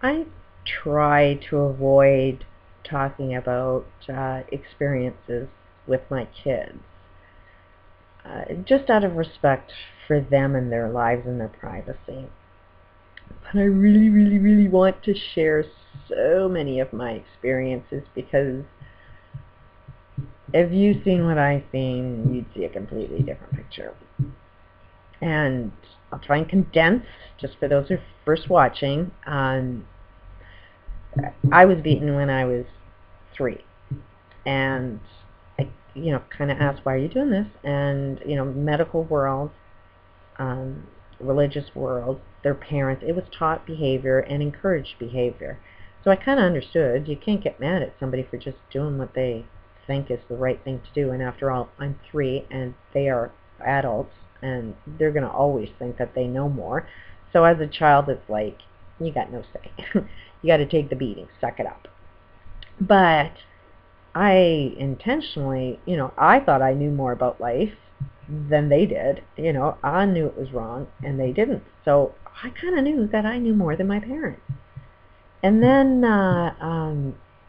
I try to avoid talking about experiences with my kids, just out of respect for them and their lives and their privacy. But I really, really, really want to share so many of my experiences because if you've seen what I've seen, you'd see a completely different picture. And I'll try and condense, just for those who are first watching. I was beaten when I was 3, and I, kind of asked, "Why are you doing this?" And medical world, um, religious world, their parents. It was taught behavior and encouraged behavior. So I kind of understood. You can't get mad at somebody for just doing what they think is the right thing to do. And after all, I'm 3, and they are adults, and they're going to always think that they know more. So as a child, it's like, you got no say. You got to take the beating, suck it up. But I intentionally, I thought I knew more about life than they did. I knew it was wrong and they didn't. So I kind of knew that I knew more than my parents. And then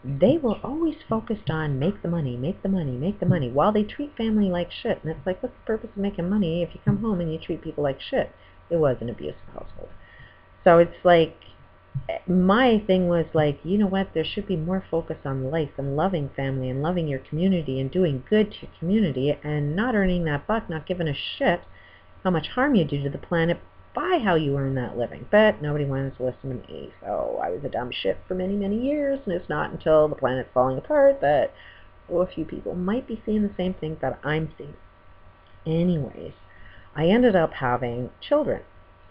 they were always focused on make the money, make the money, make the money, while they treat family like shit. And it's like, what's the purpose of making money if you come home and you treat people like shit? It was an abusive household. So it's like, my thing was like, you know what, there should be more focus on life and loving family and loving your community and doing good to your community and not earning that buck, not giving a shit how much harm you do to the planet by how you earn that living. But nobody wanted to listen to me, so I was a dumb shit for many, many years, and it's not until the planet's falling apart that a few people might be seeing the same thing that I'm seeing. Anyways, I ended up having children,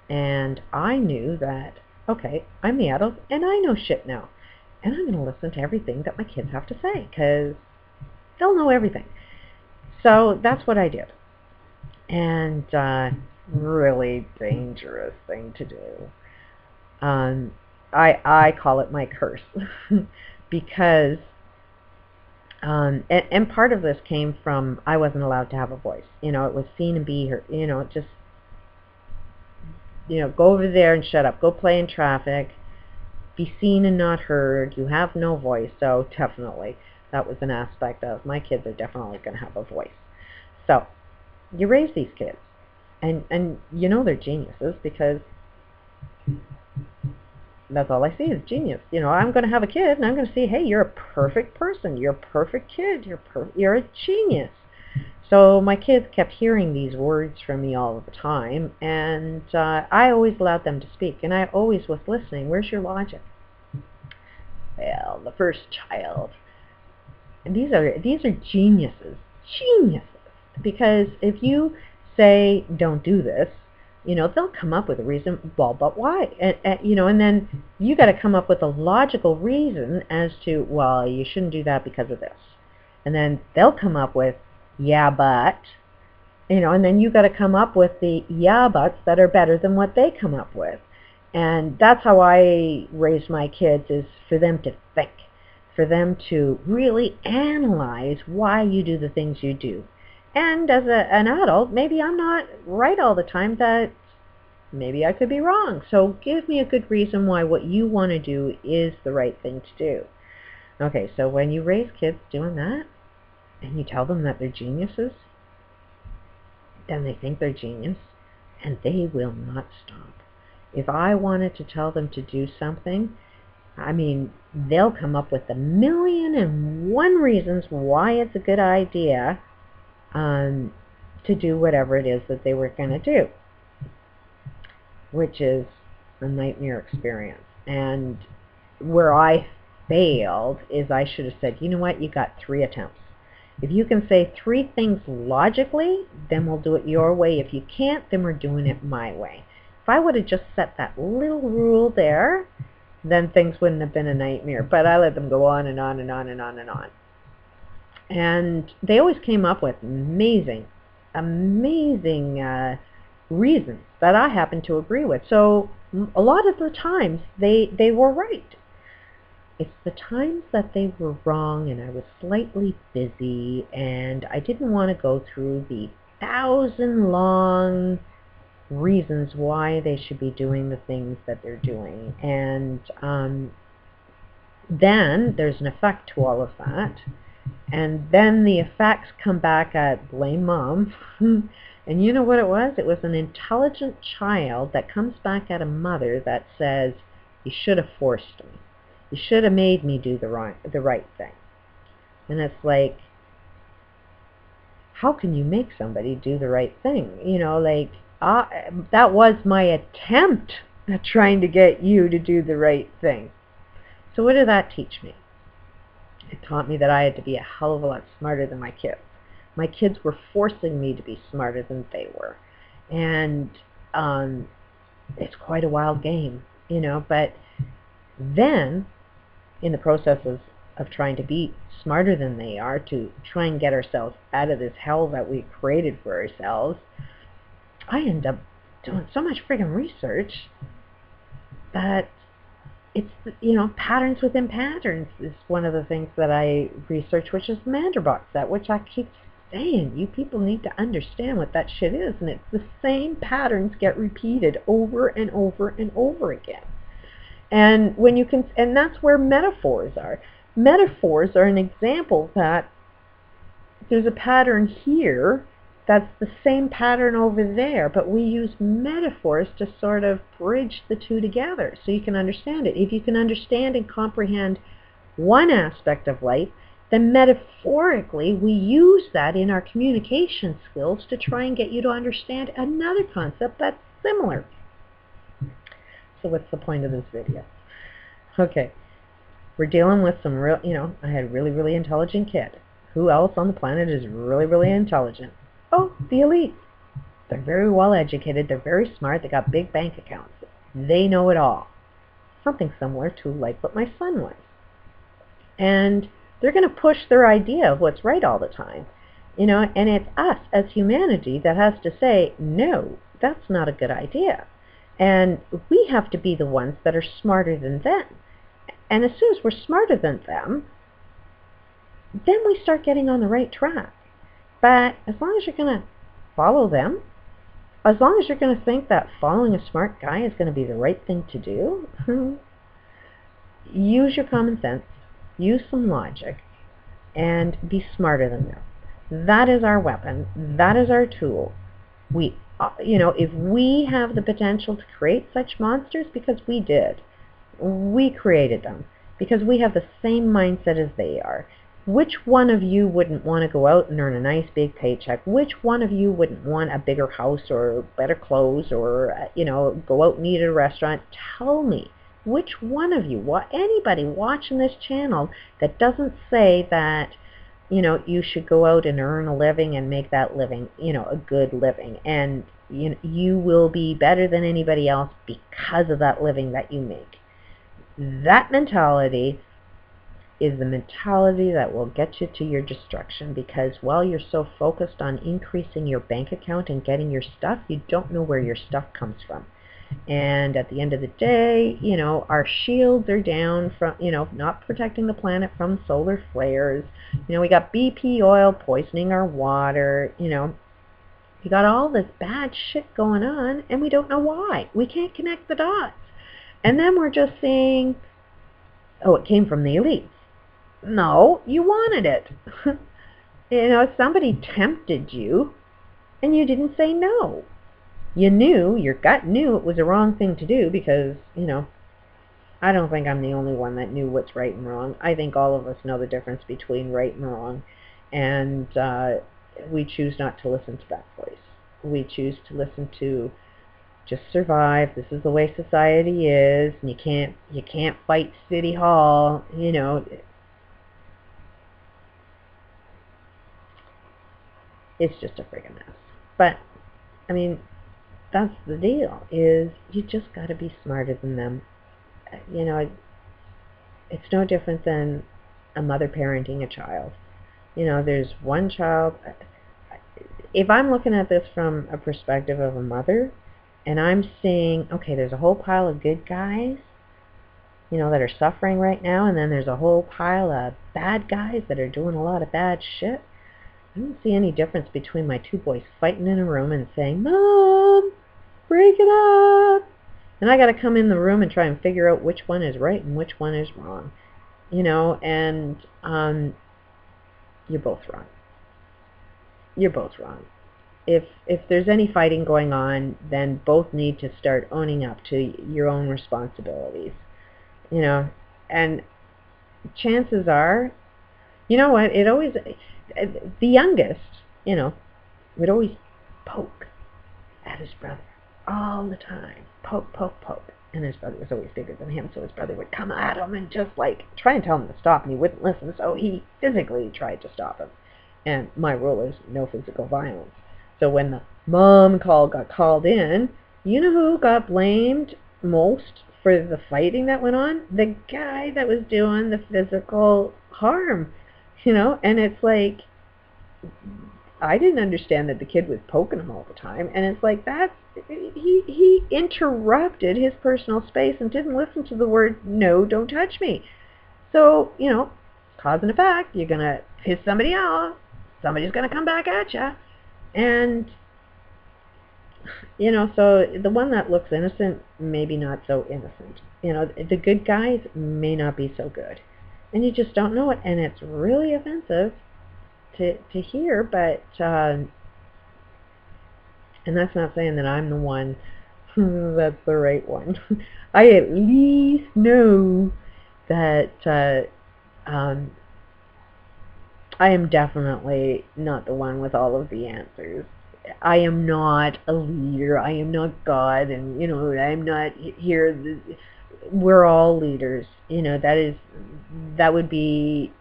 and I knew that, okay, I'm the adult, and I know shit now. And I'm going to listen to everything that my kids have to say, because they'll know everything. So that's what I did. And really dangerous thing to do. I call it my curse. Because, and part of this came from, I wasn't allowed to have a voice. It was seen and be heard. Just go over there and shut up. Go play in traffic. Be seen and not heard. You have no voice. So definitely, that was an aspect of my kids are definitely going to have a voice. So you raise these kids, and they're geniuses, because that's all I see is genius. I'm going to have a kid, and I'm going to see, hey, you're a perfect person. You're a perfect kid. You're a genius. So my kids kept hearing these words from me all the time, and I always allowed them to speak, and I always was listening. Where's your logic? Well, the first child. And these are geniuses. Geniuses. Because if you say, don't do this, they'll come up with a reason, well, but why? And then you got to come up with a logical reason as to, well, you shouldn't do that because of this. And then they'll come up with, yeah, but, and then you got to come up with the yeah buts that are better than what they come up with. And that's how I raise my kids, is for them to think, for them to really analyze why you do the things you do. And as an adult, maybe I'm not right all the time, that maybe I could be wrong. So give me a good reason why what you want to do is the right thing to do. Okay, so when you raise kids doing that, and you tell them that they're geniuses, then they think they're genius, and they will not stop. If I wanted to tell them to do something, I mean, they'll come up with 1,000,001 reasons why it's a good idea to do whatever it is that they were going to do, which is a nightmare experience. And where I failed is I should have said, you know what, you got 3 attempts. If you can say 3 things logically, then we'll do it your way. If you can't, then we're doing it my way. If I would have just set that little rule there, then things wouldn't have been a nightmare. But I let them go on and on and on and on and on. And they always came up with amazing reasons that I happen to agree with. So a lot of the times they were right. It's the times that they were wrong, and I was slightly busy, and I didn't want to go through the 1,000 long reasons why they should be doing the things that they're doing. And then there's an effect to all of that. And then the effects come back at blame mom. And you know what it was? It was an intelligent child that comes back at a mother that says, you should have forced me. You should have made me do the right thing. And it's like, how can you make somebody do the right thing? You know, like, that was my attempt at trying to get you to do the right thing. So what did that teach me? It taught me that I had to be a hell of a lot smarter than my kids. My kids were forcing me to be smarter than they were. And it's quite a wild game, you know, but then in the processes of trying to be smarter than they are, to try and get ourselves out of this hell that we created for ourselves, I end up doing so much friggin' research that it's, you know, patterns within patterns is one of the things that I research, which is the Mandelbrot set, which I keep saying, you people need to understand what that shit is, and it's the same patterns get repeated over and over and over again. And when you can, and that's where metaphors are. Metaphors are an example that there's a pattern here that's the same pattern over there, but we use metaphors to sort of bridge the two together so you can understand it. If you can understand and comprehend one aspect of life, then metaphorically we use that in our communication skills to try and get you to understand another concept that's similar. So what's the point of this video? Okay, we're dealing with some real, you know, I had a really, really intelligent kid. Who else on the planet is really, really intelligent? Oh, the elites. They're very well educated, they're very smart, they got big bank accounts. They know it all. Something similar to like what my son was. And they're going to push their idea of what's right all the time. You know, and it's us as humanity that has to say, no, that's not a good idea. And we have to be the ones that are smarter than them. And as soon as we're smarter than them, then we start getting on the right track. But as long as you're going to follow them, as long as you're going to think that following a smart guy is going to be the right thing to do, use your common sense, use some logic, and be smarter than them. That is our weapon. That is our tool. We, you know, if we have the potential to create such monsters, because we did, we created them, because we have the same mindset as they are. Which one of you wouldn't want to go out and earn a nice big paycheck? Which one of you wouldn't want a bigger house or better clothes or, you know, go out and eat at a restaurant? Tell me, which one of you, anybody watching this channel that doesn't say that, you know, you should go out and earn a living and make that living, you know, a good living, and you will be better than anybody else because of that living that you make. That mentality is the mentality that will get you to your destruction, because while you're so focused on increasing your bank account and getting your stuff, you don't know where your stuff comes from. And at the end of the day, you know, our shields are down from, you know, not protecting the planet from solar flares. You know, we got BP oil poisoning our water, you know. We got all this bad shit going on, and we don't know why. We can't connect the dots. And then we're just saying, oh, it came from the elites. No, you wanted it. You know, somebody tempted you, and you didn't say no. You knew, your gut knew it was the wrong thing to do, because, you know, I don't think I'm the only one that knew what's right and wrong. I think all of us know the difference between right and wrong, and we choose not to listen to that voice. We choose to listen to just survive. This is the way society is, and you can't fight City Hall, you know. It's just a friggin' mess. But, I mean, that's the deal, is you just got to be smarter than them. You know, it's no different than a mother parenting a child. You know, there's one child. If I'm looking at this from a perspective of a mother, and I'm seeing, okay, there's a whole pile of good guys, you know, that are suffering right now, and then there's a whole pile of bad guys that are doing a lot of bad shit. I don't see any difference between my two boys fighting in a room and saying, Mom, break it up. And I got to come in the room and try and figure out which one is right and which one is wrong. You know, and you're both wrong. You're both wrong. If there's any fighting going on, then both need to start owning up to your own responsibilities. You know, and chances are, you know what, it always, the youngest, you know, would always poke at his brother all the time. Poke, poke, poke. And his brother was always bigger than him, so his brother would come at him and just like try and tell him to stop, and he wouldn't listen, so he physically tried to stop him. And my rule is no physical violence. So when the mom call got called in, you know who got blamed most for the fighting that went on? The guy that was doing the physical harm, you know? And it's like, I didn't understand that the kid was poking him all the time, and it's like, that's, he interrupted his personal space and didn't listen to the word, no, don't touch me. So, you know, cause and effect, you're going to piss somebody off, somebody's going to come back at you. And, you know, so the one that looks innocent, maybe not so innocent. You know, the good guys may not be so good. And you just don't know it, and it's really offensive to hear, but, and that's not saying that I'm the one that's the right one. I at least know that I am definitely not the one with all of the answers. I am not a leader. I am not God, and, you know, I'm not here. We're all leaders. You know, that would be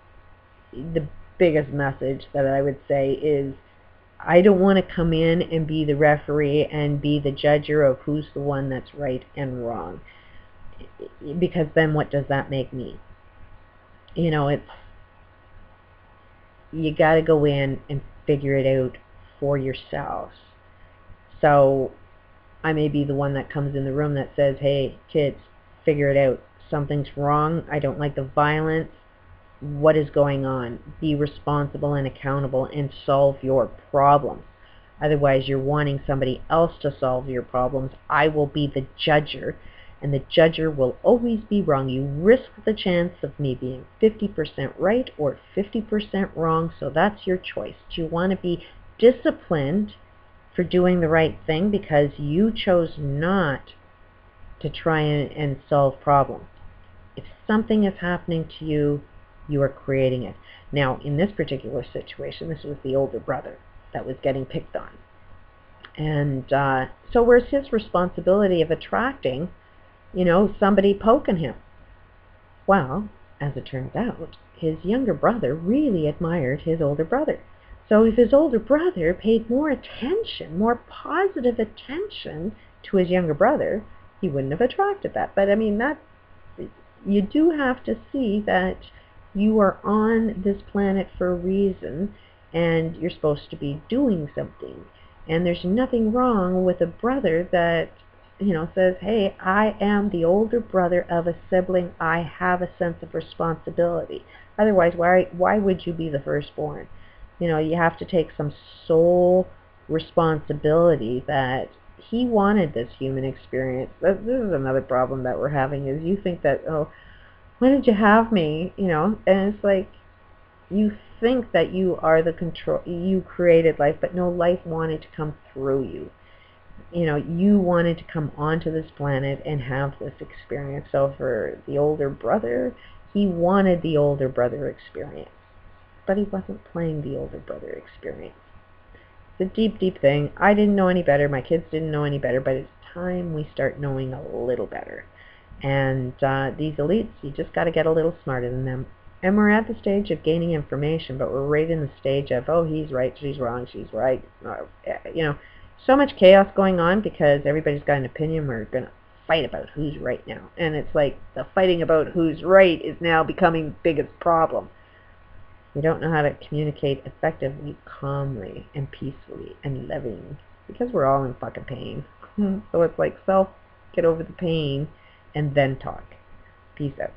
the biggest message that I would say is, I don't want to come in and be the referee and be the judger of who's the one that's right and wrong. Because then what does that make me? You know, it's, you got to go in and figure it out for yourselves. So I may be the one that comes in the room that says, hey, kids, figure it out. Something's wrong. I don't like the violence. What is going on? Be responsible and accountable and solve your problems. Otherwise, you're wanting somebody else to solve your problems. I will be the judger, and the judger will always be wrong. You risk the chance of me being 50% right or 50% wrong, so that's your choice. Do you want to be disciplined for doing the right thing because you chose not to try and solve problems? If something is happening to you, you are creating it. Now, in this particular situation, this was the older brother that was getting picked on. And so where's his responsibility of attracting, you know, somebody poking him? Well, as it turns out, his younger brother really admired his older brother. So if his older brother paid more attention, more positive attention to his younger brother, he wouldn't have attracted that. But I mean, that, you do have to see that you are on this planet for a reason, and you're supposed to be doing something. And there's nothing wrong with a brother that, you know, says, hey, I am the older brother of a sibling. I have a sense of responsibility. Otherwise, why would you be the firstborn? You know, you have to take some sole responsibility that he wanted this human experience. This is another problem that we're having, is you think that, oh, why did you have me? You know, and it's like, you think that you are the control, you created life, but no, life wanted to come through you. You know, you wanted to come onto this planet and have this experience. So for the older brother, he wanted the older brother experience, but he wasn't playing the older brother experience. It's a deep, deep thing. I didn't know any better. My kids didn't know any better, but it's time we start knowing a little better. And these elites, you just got to get a little smarter than them. And we're at the stage of gaining information, but we're right in the stage of, oh, he's right, she's wrong, she's right. You know, so much chaos going on because everybody's got an opinion. We're going to fight about who's right now. And it's like the fighting about who's right is now becoming the biggest problem. We don't know how to communicate effectively, calmly, and peacefully, and loving, because we're all in fucking pain. So it's like, get over the pain, and then talk. Peace out.